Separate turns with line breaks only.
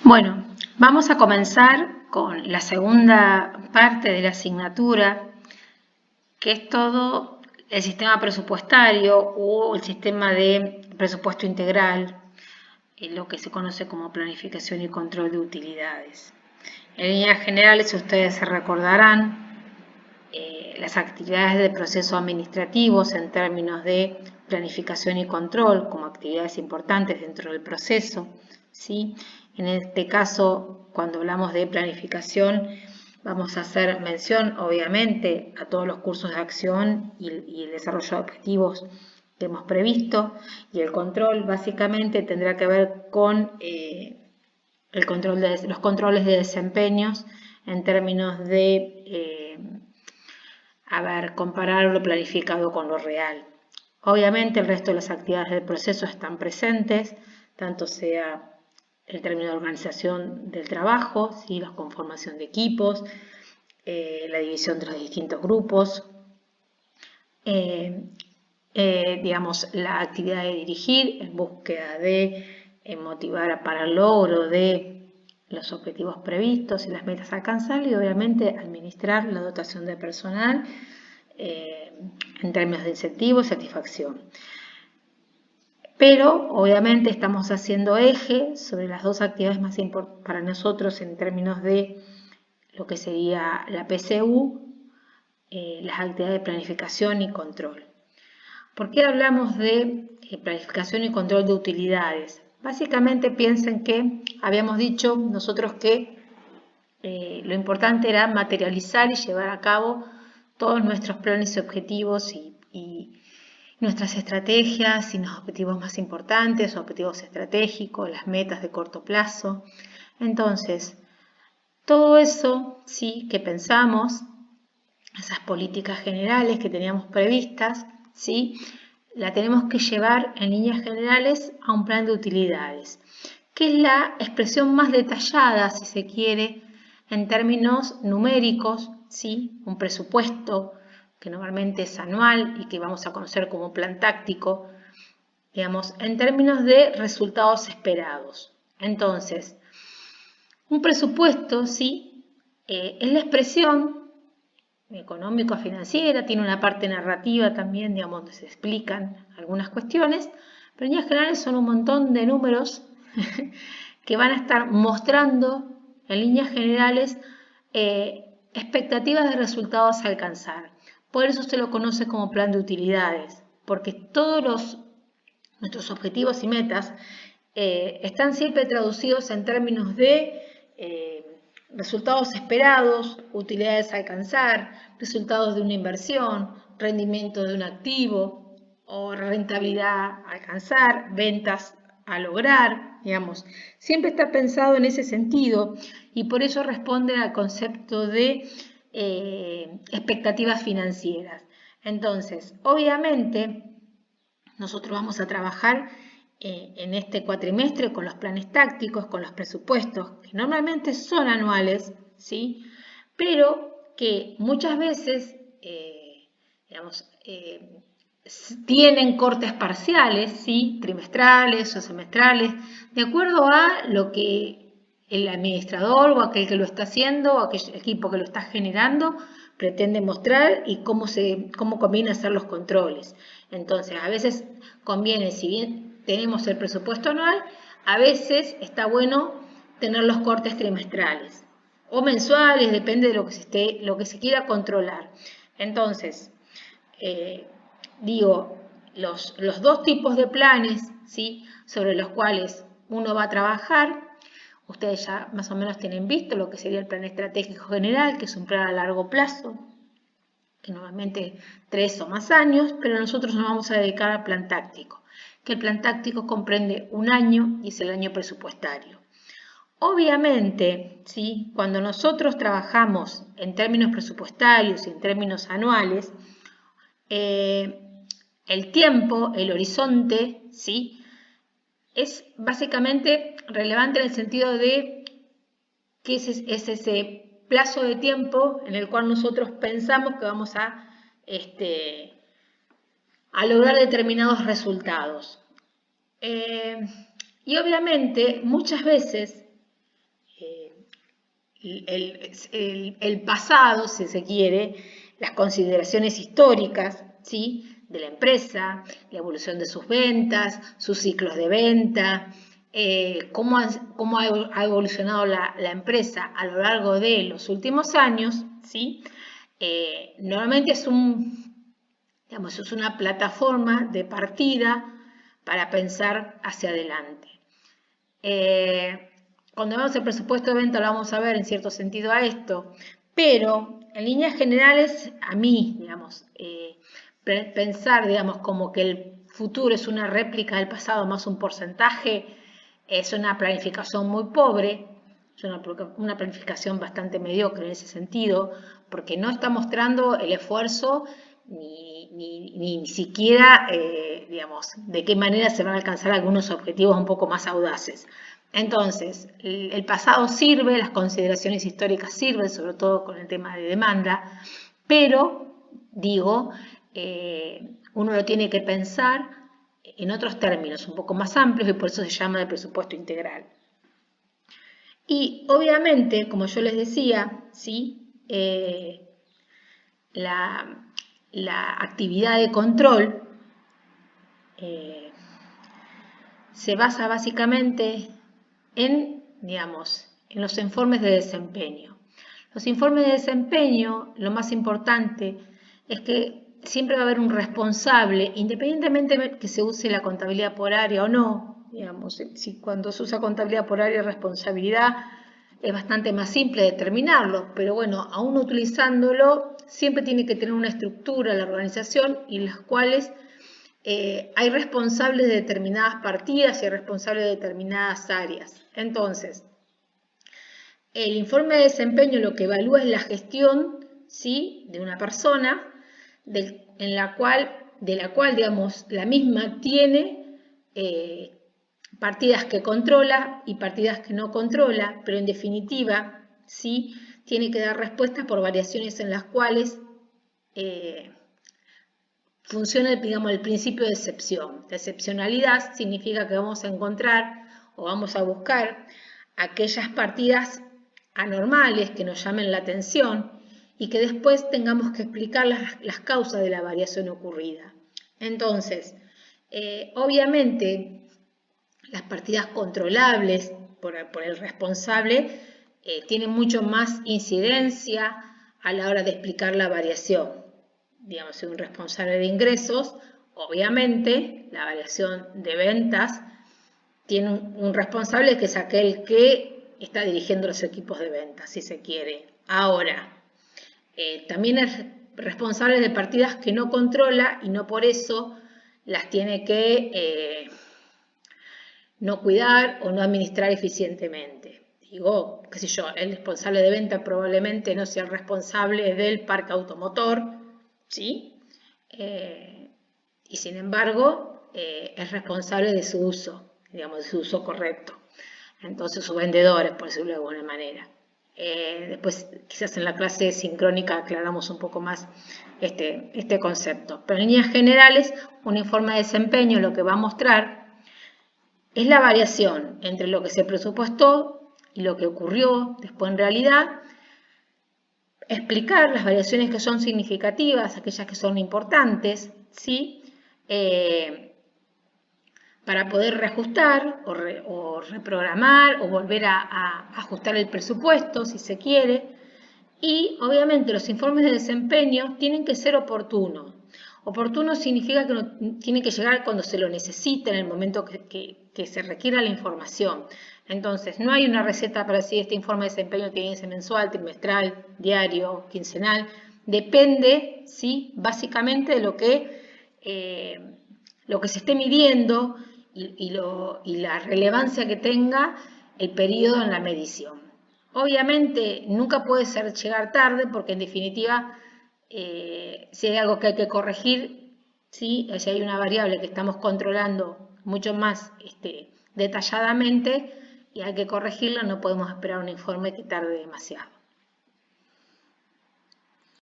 Bueno, vamos a comenzar con la segunda parte de la asignatura, que es todo el sistema presupuestario o el sistema de presupuesto integral, lo que se conoce como planificación y control de utilidades. En líneas generales, ustedes se recordarán las actividades de proceso administrativos en términos de planificación y control como actividades importantes dentro del proceso, ¿sí? En este caso, cuando hablamos de planificación, vamos a hacer mención, obviamente, a todos los cursos de acción y el desarrollo de objetivos que hemos previsto, y el control básicamente tendrá que ver con los controles de desempeños en términos de comparar lo planificado con lo real. Obviamente el resto de las actividades del proceso están presentes, tanto sea el término de organización del trabajo, ¿sí? La conformación de equipos, la división de los distintos grupos, digamos, la actividad de dirigir en búsqueda de motivar para el logro de los objetivos previstos y las metas alcanzables, y obviamente administrar la dotación de personal en términos de incentivo y satisfacción. Pero obviamente estamos haciendo eje sobre las dos actividades más importantes para nosotros en términos de lo que sería la PCU, las actividades de planificación y control. ¿Por qué hablamos de planificación y control de utilidades? Básicamente piensen que habíamos dicho nosotros que lo importante era materializar y llevar a cabo todos nuestros planes y objetivos y nuestras estrategias y los objetivos más importantes, objetivos estratégicos, las metas de corto plazo. Entonces, todo eso, sí, que pensamos, esas políticas generales que teníamos previstas, sí, la tenemos que llevar en líneas generales a un plan de utilidades, que es la expresión más detallada, si se quiere, en términos numéricos, ¿sí? Un presupuesto que normalmente es anual y que vamos a conocer como plan táctico, digamos, en términos de resultados esperados. Entonces, un presupuesto, ¿sí? Es la expresión económico-financiera, tiene una parte narrativa también, digamos, donde se explican algunas cuestiones, pero en líneas generales son un montón de números que van a estar mostrando en líneas generales expectativas de resultados a alcanzar. Por eso se lo conoce como plan de utilidades, porque todos nuestros objetivos y metas están siempre traducidos en términos de resultados esperados, utilidades a alcanzar, resultados de una inversión, rendimiento de un activo o rentabilidad a alcanzar, ventas a lograr, digamos, siempre está pensado en ese sentido y por eso responde al concepto de expectativas financieras. Entonces, obviamente, nosotros vamos a trabajar en este cuatrimestre con los planes tácticos, con los presupuestos, que normalmente son anuales, ¿sí? Pero que muchas veces, tienen cortes parciales, ¿sí? Trimestrales o semestrales, de acuerdo a lo que el administrador o aquel que lo está haciendo o aquel equipo que lo está generando pretende mostrar y cómo conviene hacer los controles. Entonces, a veces conviene, si bien tenemos el presupuesto anual, a veces está bueno tener los cortes trimestrales o mensuales, depende de lo que se quiera controlar. Entonces, los dos tipos de planes, ¿sí? Sobre los cuales uno va a trabajar, ustedes ya más o menos tienen visto lo que sería el plan estratégico general, que es un plan a largo plazo, que normalmente 3 o más años, pero nosotros nos vamos a dedicar al plan táctico, que el plan táctico comprende un año y es el año presupuestario. Obviamente, ¿sí? Cuando nosotros trabajamos en términos presupuestarios y en términos anuales, el tiempo, el horizonte, ¿sí? Es básicamente relevante en el sentido de que es ese plazo de tiempo en el cual nosotros pensamos que vamos a lograr determinados resultados. Y obviamente muchas veces el pasado, si se quiere, las consideraciones históricas, ¿sí?, de la empresa, la evolución de sus ventas, sus ciclos de venta, cómo ha evolucionado la empresa a lo largo de los últimos años, ¿sí? Normalmente es una plataforma de partida para pensar hacia adelante. Cuando vemos el presupuesto de venta lo vamos a ver en cierto sentido a esto, pero en líneas generales a mí, digamos, pensar, digamos, como que el futuro es una réplica del pasado más un porcentaje, es una planificación muy pobre, es una planificación bastante mediocre en ese sentido, porque no está mostrando el esfuerzo ni siquiera, digamos, de qué manera se van a alcanzar algunos objetivos un poco más audaces. Entonces, el pasado sirve, las consideraciones históricas sirven, sobre todo con el tema de demanda, pero, digo, uno lo tiene que pensar en otros términos un poco más amplios y por eso se llama de presupuesto integral. Y obviamente, como yo les decía, ¿sí?, la actividad de control se basa básicamente en los informes de desempeño. Los informes de desempeño, lo más importante es que siempre va a haber un responsable, independientemente de que se use la contabilidad por área o no. Digamos, si cuando se usa contabilidad por área y responsabilidad es bastante más simple determinarlo, pero bueno, aún utilizándolo, siempre tiene que tener una estructura la organización y en las cuales hay responsables de determinadas partidas y hay responsables de determinadas áreas. Entonces, el informe de desempeño lo que evalúa es la gestión, ¿sí?, de una persona de la cual, digamos, la misma tiene partidas que controla y partidas que no controla, pero en definitiva, ¿sí?, tiene que dar respuestas por variaciones en las cuales funciona, digamos, el principio de excepción. La excepcionalidad significa que vamos a encontrar o vamos a buscar aquellas partidas anormales que nos llamen la atención y que después tengamos que explicar las causas de la variación ocurrida. Entonces, obviamente, las partidas controlables por el responsable tienen mucho más incidencia a la hora de explicar la variación. Digamos, si un responsable de ingresos, obviamente la variación de ventas tiene un responsable que es aquel que está dirigiendo los equipos de ventas, si se quiere. Ahora, también es responsable de partidas que no controla y no por eso las tiene que no cuidar o no administrar eficientemente. Digo, qué sé yo, el responsable de venta probablemente no sea el responsable del parque automotor, ¿sí? Y sin embargo, es responsable de su uso, digamos, de su uso correcto. Entonces, sus vendedores, por decirlo de alguna manera. Después, quizás en la clase sincrónica aclaramos un poco más este concepto. Pero en líneas generales, un informe de desempeño lo que va a mostrar es la variación entre lo que se presupuestó y lo que ocurrió después en realidad, explicar las variaciones que son significativas, aquellas que son importantes, ¿sí? Para poder reajustar o reprogramar o volver a ajustar el presupuesto, si se quiere. Y obviamente los informes de desempeño tienen que ser oportunos. Oportuno significa que tiene que llegar cuando se lo necesite, en el momento que se requiera la información. Entonces, no hay una receta para decir este informe de desempeño tiene que ser mensual, trimestral, diario, quincenal. Depende, ¿sí?, básicamente de lo que se esté midiendo y la relevancia que tenga el periodo en la medición. Obviamente, nunca puede ser llegar tarde porque, en definitiva, si hay algo que hay que corregir, ¿sí?, si hay una variable que estamos controlando mucho más detalladamente y hay que corregirla, no podemos esperar un informe que tarde demasiado.